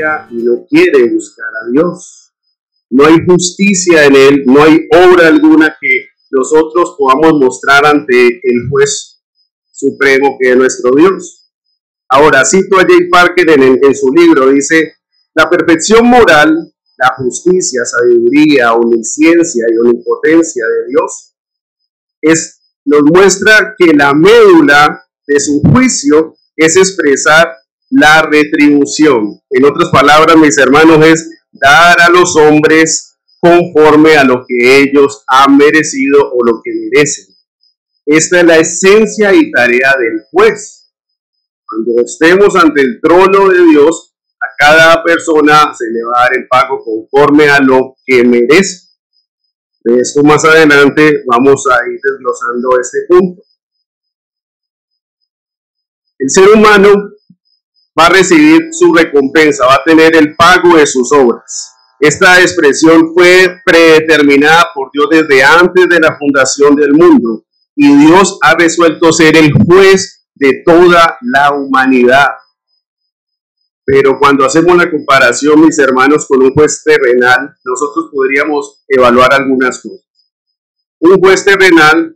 busca y no quiere buscar a Dios. No hay justicia en él, no hay obra alguna que nosotros podamos mostrar ante el juez supremo que es nuestro Dios. Ahora, cito a Jay Parker en su libro, dice: la perfección moral, la justicia, sabiduría, omnisciencia y omnipotencia de Dios nos muestra que la médula de su juicio es expresar la retribución. En otras palabras, mis hermanos, es dar a los hombres conforme a lo que ellos han merecido o lo que merecen. Esta es la esencia y tarea del juez. Cuando estemos ante el trono de Dios, a cada persona se le va a dar el pago conforme a lo que merece. De esto más adelante vamos a ir desglosando este punto. El ser humano va a recibir su recompensa, va a tener el pago de sus obras. Esta expresión fue predeterminada por Dios desde antes de la fundación del mundo, y Dios ha resuelto ser el juez de toda la humanidad. Pero cuando hacemos la comparación, mis hermanos, con un juez terrenal, nosotros podríamos evaluar algunas cosas. Un juez terrenal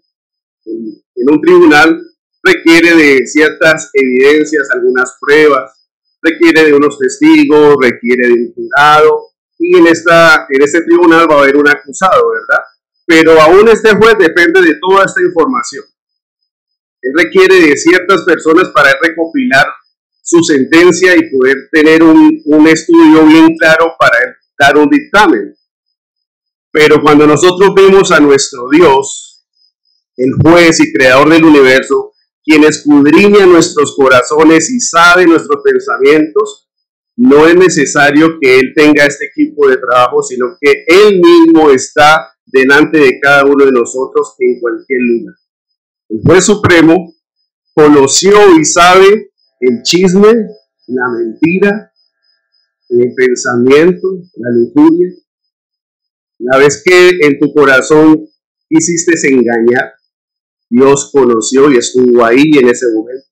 en un tribunal requiere de ciertas evidencias, algunas pruebas, requiere de unos testigos, requiere de un jurado, y en este tribunal va a haber un acusado, ¿verdad? Pero aún este juez depende de toda esta información. Él requiere de ciertas personas para recopilar su sentencia y poder tener un estudio bien claro para dar un dictamen. Pero cuando nosotros vemos a nuestro Dios, el juez y creador del universo, quien escudriña nuestros corazones y sabe nuestros pensamientos, no es necesario que Él tenga este equipo de trabajo, sino que Él mismo está delante de cada uno de nosotros en cualquier lugar. El juez supremo conoció y sabe el chisme, la mentira, el pensamiento, la lujuria. La vez que en tu corazón quisiste engañar, Dios conoció y estuvo ahí en ese momento.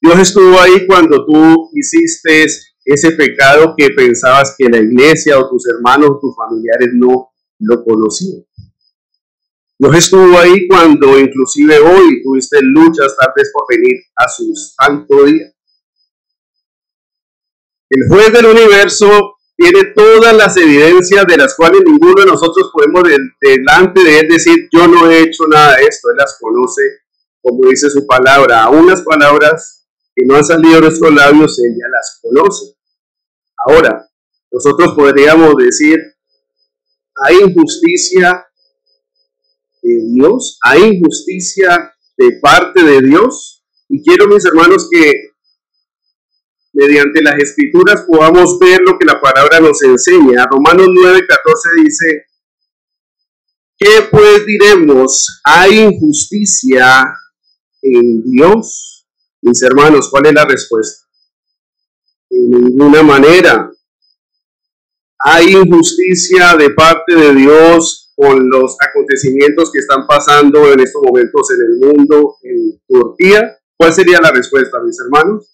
Dios estuvo ahí cuando tú hiciste ese pecado que pensabas que la iglesia o tus hermanos, tus familiares no lo conocían. Dios estuvo ahí cuando inclusive hoy tuviste luchas tal vez por venir a su santo día. El juez del universo tiene todas las evidencias de las cuales ninguno de nosotros podemos delante de él decir: yo no he hecho nada de esto. Él las conoce, como dice su palabra. Aún las palabras que no han salido de nuestros labios, él ya las conoce. Ahora, nosotros podríamos decir: ¿hay injusticia de Dios? ¿Hay injusticia de parte de Dios? Y quiero, mis hermanos, que mediante las escrituras podamos ver lo que la palabra nos enseña. Romanos 9:14 dice: ¿qué pues diremos? ¿Hay injusticia en Dios? Mis hermanos, ¿cuál es la respuesta? De ninguna manera. ¿Hay injusticia de parte de Dios con los acontecimientos que están pasando en estos momentos en el mundo, en Turquía? ¿Cuál sería la respuesta, mis hermanos?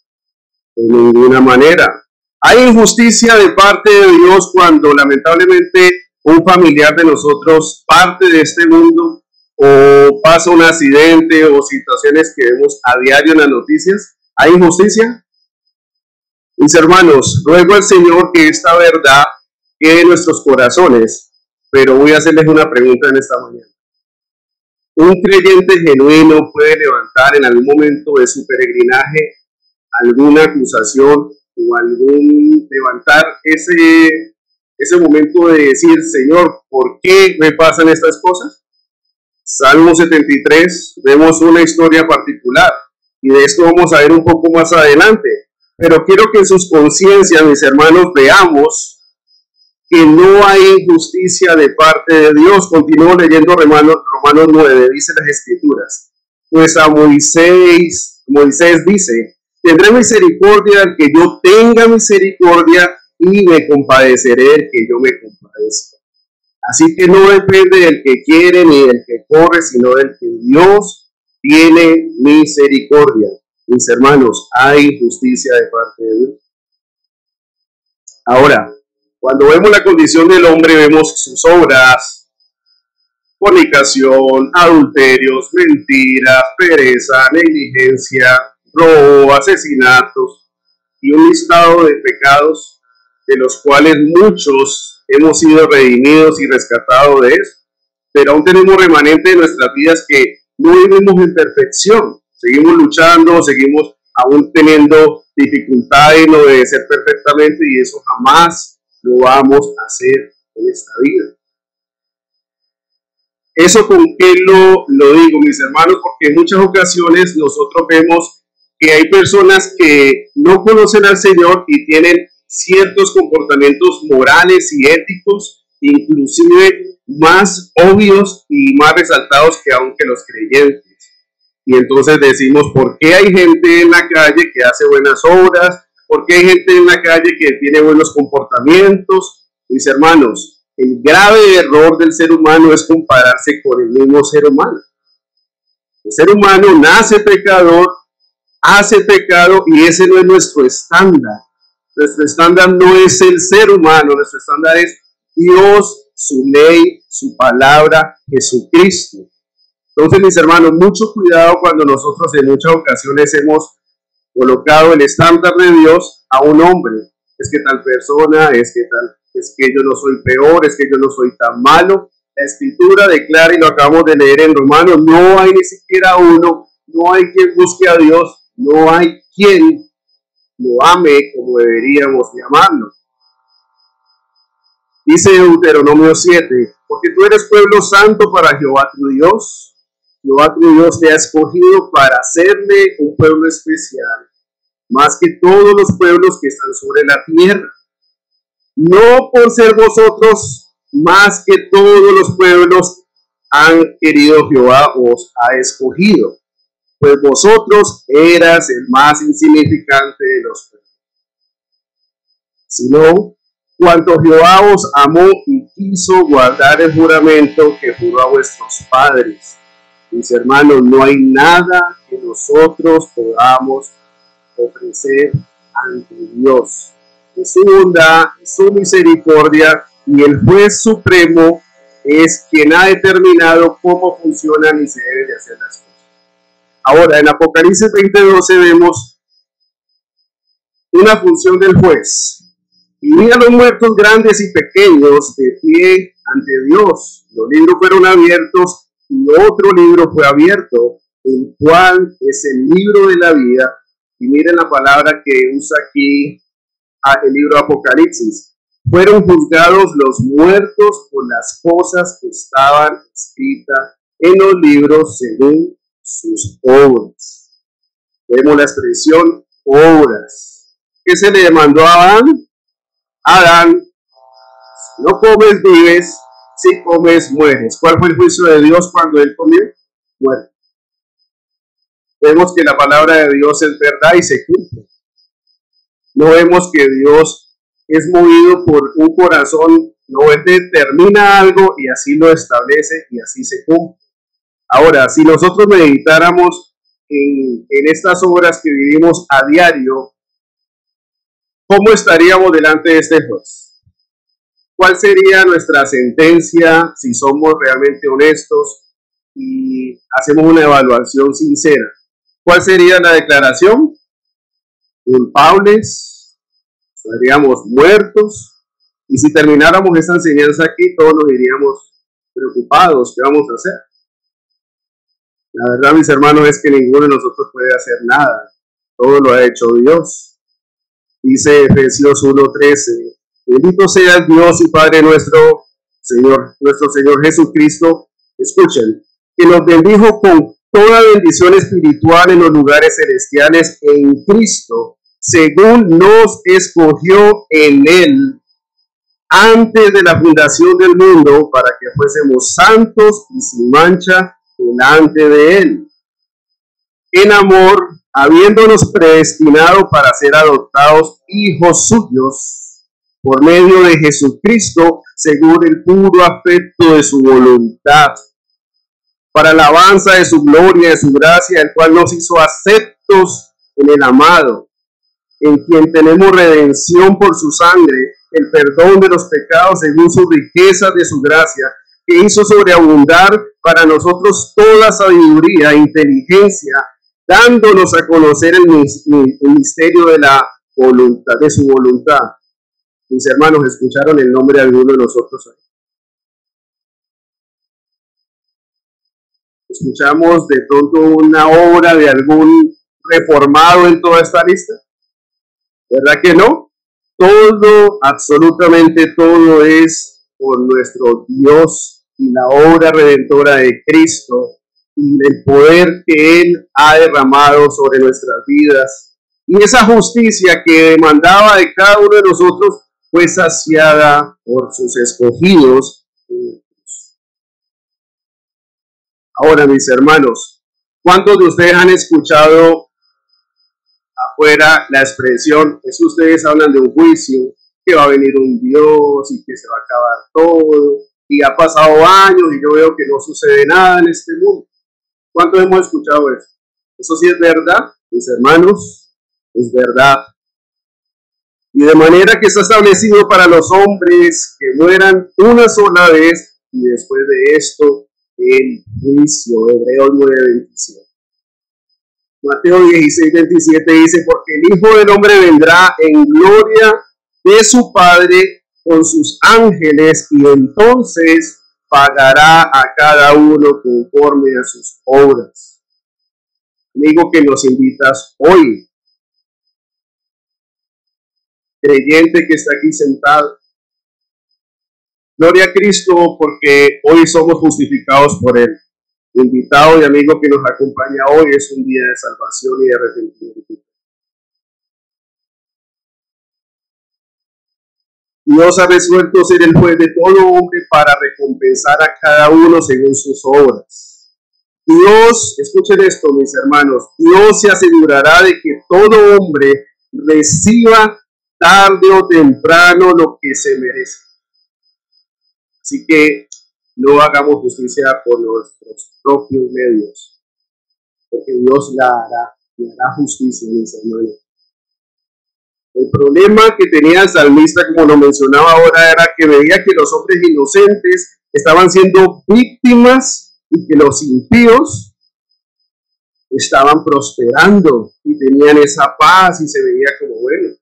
De ninguna manera. ¿Hay injusticia de parte de Dios cuando lamentablemente un familiar de nosotros parte de este mundo o pasa un accidente o situaciones que vemos a diario en las noticias? ¿Hay injusticia? Mis hermanos, ruego al Señor que esta verdad quede en nuestros corazones, pero voy a hacerles una pregunta en esta mañana. ¿Un creyente genuino puede levantar en algún momento de su peregrinaje alguna acusación o levantar ese momento de decir: Señor, ¿por qué me pasan estas cosas? Salmo 73, vemos una historia particular y de esto vamos a ver un poco más adelante, pero quiero que en sus conciencias, mis hermanos, veamos que no hay injusticia de parte de Dios. Continúo leyendo Romanos 9, dice las escrituras: pues a Moisés dice: tendré misericordia al que yo tenga misericordia y me compadeceré del que yo me compadezca. Así que no depende del que quiere ni del que corre, sino del que Dios tiene misericordia. Mis hermanos, ¿hay justicia de parte de Dios? Ahora, cuando vemos la condición del hombre, vemos sus obras: fornicación, adulterios, mentiras, pereza, negligencia, robo, asesinatos y un listado de pecados de los cuales muchos hemos sido redimidos y rescatados de eso. Pero aún tenemos remanente de nuestras vidas que no vivimos en perfección. Seguimos luchando, seguimos aún teniendo dificultades en obedecer perfectamente, y eso jamás lo vamos a hacer en esta vida. ¿Eso con qué lo digo, mis hermanos? Porque en muchas ocasiones nosotros vemos que hay personas que no conocen al Señor y tienen ciertos comportamientos morales y éticos, inclusive más obvios y más resaltados que aunque los creyentes. Y entonces decimos, ¿por qué hay gente en la calle que hace buenas obras? ¿Por qué hay gente en la calle que tiene buenos comportamientos? Mis hermanos, el grave error del ser humano es compararse con el mismo ser humano. El ser humano nace pecador, hace pecado, y ese no es nuestro estándar. Nuestro estándar no es el ser humano, nuestro estándar es Dios, su ley, su palabra, Jesucristo. Entonces, mis hermanos, mucho cuidado cuando nosotros en muchas ocasiones hemos colocado el estándar de Dios a un hombre. Es que tal persona, es que yo no soy peor, es que yo no soy tan malo. La Escritura declara, y lo acabamos de leer en Romanos, no hay ni siquiera uno, no hay quien busque a Dios, no hay quien lo ame como deberíamos llamarlo. Dice Deuteronomio 7, porque tú eres pueblo santo para Jehová tu Dios. Jehová tu Dios te ha escogido para hacerle un pueblo especial, más que todos los pueblos que están sobre la tierra. No por ser vosotros más que todos los pueblos han querido Jehová os ha escogido, pues vosotros eras el más insignificante de los pueblos. Sino cuanto Jehová os amó y quiso guardar el juramento que juró a vuestros padres. Mis hermanos, no hay nada que nosotros podamos ofrecer ante Dios. Es su bondad, es su misericordia, y el juez supremo es quien ha determinado cómo funcionan y se deben de hacer las cosas. Ahora, en Apocalipsis 20:12 vemos una función del juez. Y vi a los muertos grandes y pequeños de pie ante Dios. Los libros fueron abiertos, y otro libro fue abierto, el cual es el libro de la vida. Y miren la palabra que usa aquí el libro de Apocalipsis. Fueron juzgados los muertos por las cosas que estaban escritas en los libros según sus obras. Vemos la expresión obras. ¿Qué se le demandó a Adán? Adán, si no comes, vives. Si comes, mueres. ¿Cuál fue el juicio de Dios cuando él comió? Muerte. Vemos que la palabra de Dios es verdad y se cumple. No vemos que Dios es movido por un corazón, no, él determina algo y así lo establece y así se cumple. Ahora, si nosotros meditáramos en estas obras que vivimos a diario, ¿cómo estaríamos delante de este juez? ¿Cuál sería nuestra sentencia si somos realmente honestos y hacemos una evaluación sincera? ¿Cuál sería la declaración? Culpables, estaríamos muertos, y si termináramos esta enseñanza aquí, todos nos iríamos preocupados. ¿Qué vamos a hacer? La verdad, mis hermanos, es que ninguno de nosotros puede hacer nada. Todo lo ha hecho Dios. Dice Efesios 1:13. Bendito sea el Dios y Padre nuestro Señor Jesucristo. Escuchen, que nos bendijo con toda bendición espiritual en los lugares celestiales en Cristo, según nos escogió en Él antes de la fundación del mundo, para que fuésemos santos y sin mancha delante de Él. En amor, habiéndonos predestinado para ser adoptados hijos suyos, por medio de Jesucristo, según el puro afecto de su voluntad, para la alabanza de su gloria, de su gracia, el cual nos hizo aceptos en el amado, en quien tenemos redención por su sangre, el perdón de los pecados según su riqueza de su gracia, que hizo sobreabundar para nosotros toda sabiduría e inteligencia, dándonos a conocer el misterio de la voluntad, de su voluntad. Mis hermanos, ¿escucharon el nombre de alguno de nosotros ahí? ¿Escuchamos de pronto una obra de algún reformado en toda esta lista? ¿Verdad que no? Todo, absolutamente todo es por nuestro Dios y la obra redentora de Cristo y el poder que Él ha derramado sobre nuestras vidas. Y esa justicia que demandaba de cada uno de nosotros fue saciada por sus escogidos. Ahora, mis hermanos, ¿cuántos de ustedes han escuchado afuera la expresión, es que ustedes hablan de un juicio, que va a venir un Dios y que se va a acabar todo, y ha pasado años y yo veo que no sucede nada en este mundo? ¿Cuántos hemos escuchado eso? Eso sí es verdad, mis hermanos, es verdad. Y de manera que está establecido para los hombres que mueran una sola vez y después de esto el juicio. Hebreos 9:27. Mateo 16:27 dice, porque el Hijo del Hombre vendrá en gloria de su Padre con sus ángeles y entonces pagará a cada uno conforme a sus obras. Amigo que nos invitas hoy, creyente que está aquí sentado, gloria a Cristo porque hoy somos justificados por Él. Invitado y amigo que nos acompaña hoy, es un día de salvación y de arrepentimiento. Dios ha resuelto ser el juez de todo hombre para recompensar a cada uno según sus obras. Dios, escuchen esto, mis hermanos, Dios se asegurará de que todo hombre reciba tarde o temprano lo que se merece. Así que no hagamos justicia por nuestros propios medios, porque Dios la hará, y hará justicia, mis hermanos. El problema que tenía el salmista, como lo mencionaba ahora, era que veía que los hombres inocentes estaban siendo víctimas y que los impíos estaban prosperando y tenían esa paz y se veía como, bueno,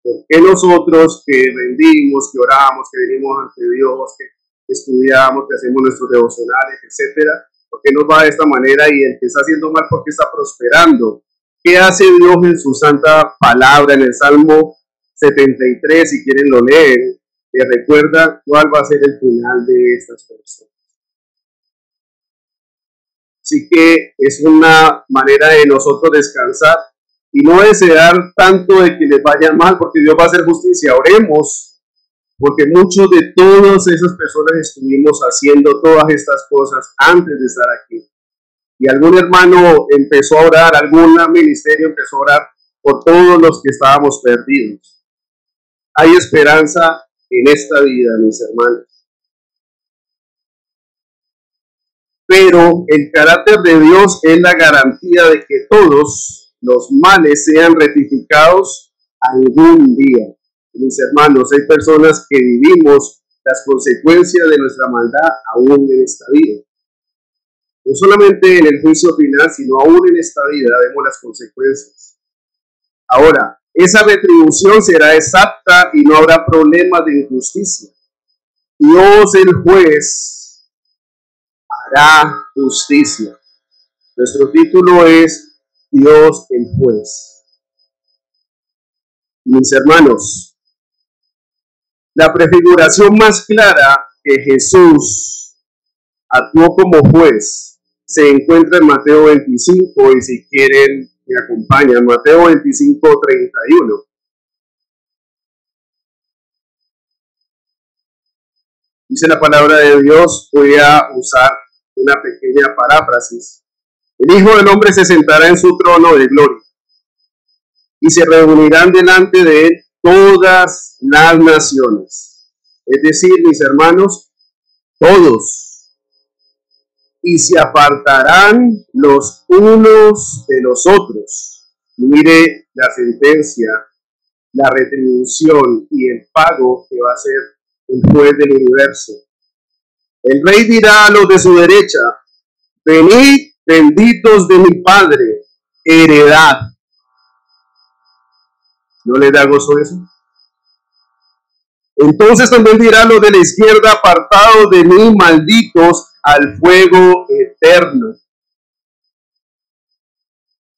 ¿por qué nosotros que rendimos, que oramos, que venimos ante Dios, que estudiamos, que hacemos nuestros devocionales, etcétera, por qué nos va de esta manera y el que está haciendo mal, por qué está prosperando? ¿Qué hace Dios en su santa palabra? En el Salmo 73, si quieren lo leen, que recuerda cuál va a ser el final de estas personas. Así que es una manera de nosotros descansar y no desear tanto de que les vaya mal, porque Dios va a hacer justicia. Oremos, porque muchos de todas esas personas estuvimos haciendo todas estas cosas antes de estar aquí. Y algún hermano empezó a orar, algún ministerio empezó a orar por todos los que estábamos perdidos. Hay esperanza en esta vida, mis hermanos. Pero el carácter de Dios es la garantía de que todos los males sean rectificados algún día. Mis hermanos, hay personas que vivimos las consecuencias de nuestra maldad aún en esta vida. No solamente en el juicio final, sino aún en esta vida vemos las consecuencias. Ahora, esa retribución será exacta y no habrá problemas de injusticia. Dios el juez hará justicia. Nuestro título es Dios el juez. Mis hermanos, la prefiguración más clara que Jesús actuó como juez se encuentra en Mateo 25, y si quieren me acompañan, Mateo 25:31. Dice la palabra de Dios, voy a usar una pequeña paráfrasis. El Hijo del Hombre se sentará en su trono de gloria y se reunirán delante de él todas las naciones. Es decir, mis hermanos, todos. Y se apartarán los unos de los otros Mire la sentencia, la retribución y el pago que va a ser el juez del universo. El rey dirá a los de su derecha: venid, benditos de mi Padre, heredad. ¿No les da gozo eso? Entonces también dirá a los de la izquierda: apartados de mí, malditos, al fuego eterno.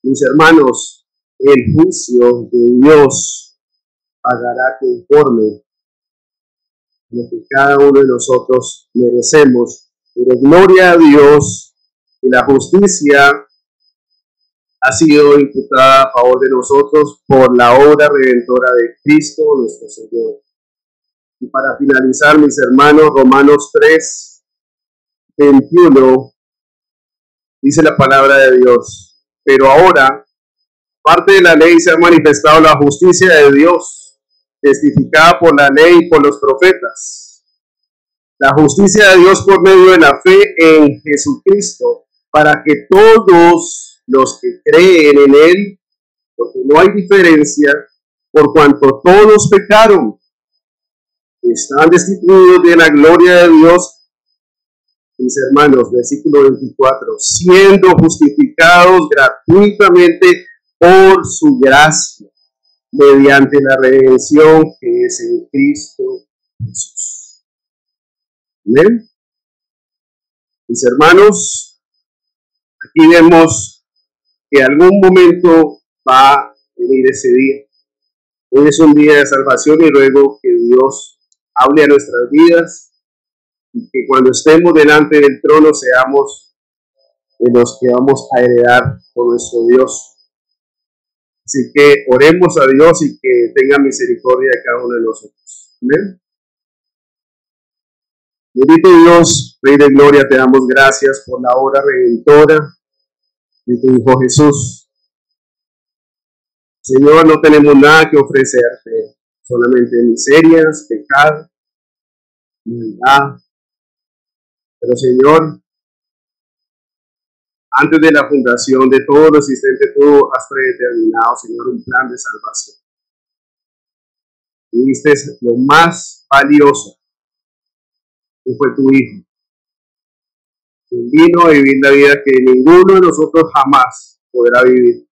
Mis hermanos, el juicio de Dios pagará conforme a lo que cada uno de nosotros merecemos. Pero gloria a Dios, que la justicia ha sido imputada a favor de nosotros por la obra redentora de Cristo nuestro Señor. Y para finalizar, mis hermanos, Romanos 3, 21, dice la palabra de Dios: pero ahora, parte de la ley, se ha manifestado la justicia de Dios, testificada por la ley y por los profetas. La justicia de Dios por medio de la fe en Jesucristo, para que todos los que creen en Él, porque no hay diferencia, por cuanto todos pecaron, están destituidos de la gloria de Dios, mis hermanos, versículo 24, siendo justificados gratuitamente por su gracia, mediante la redención que es en Cristo Jesús. ¿Amén? Mis hermanos, aquí vemos que algún momento va a venir ese día. Hoy es un día de salvación y ruego que Dios hable a nuestras vidas y que cuando estemos delante del trono seamos de los que vamos a heredar por nuestro Dios. Así que oremos a Dios y que tenga misericordia de cada uno de nosotros. Amén. Bendito Dios, Rey de Gloria, te damos gracias por la obra redentora de tu Hijo Jesús. Señor, no tenemos nada que ofrecerte, solamente miserias, pecado, maldad. Pero Señor, antes de la fundación de todo lo existente, tú has predeterminado, Señor, un plan de salvación. Y diste lo más valioso, que fue tu Hijo, quien vino a vivir la vida que ninguno de nosotros jamás podrá vivir.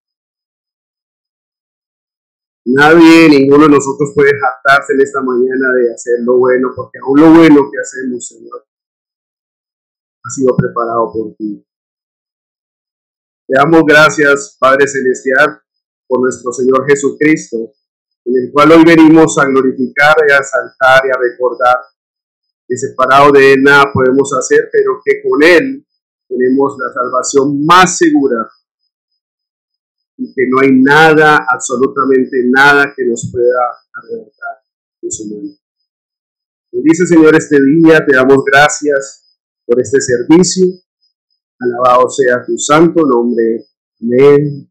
Nadie, ninguno de nosotros puede jactarse en esta mañana de hacer lo bueno, porque aún lo bueno que hacemos, Señor, ha sido preparado por ti. Te damos gracias, Padre Celestial, por nuestro Señor Jesucristo, en el cual hoy venimos a glorificar y a exaltar y a recordar que separado de Él nada podemos hacer, pero que con Él tenemos la salvación más segura y que no hay nada, absolutamente nada que nos pueda arrebatar de su mano. Bendice, Señor, este día, te damos gracias por este servicio. Alabado sea tu santo nombre. Amén.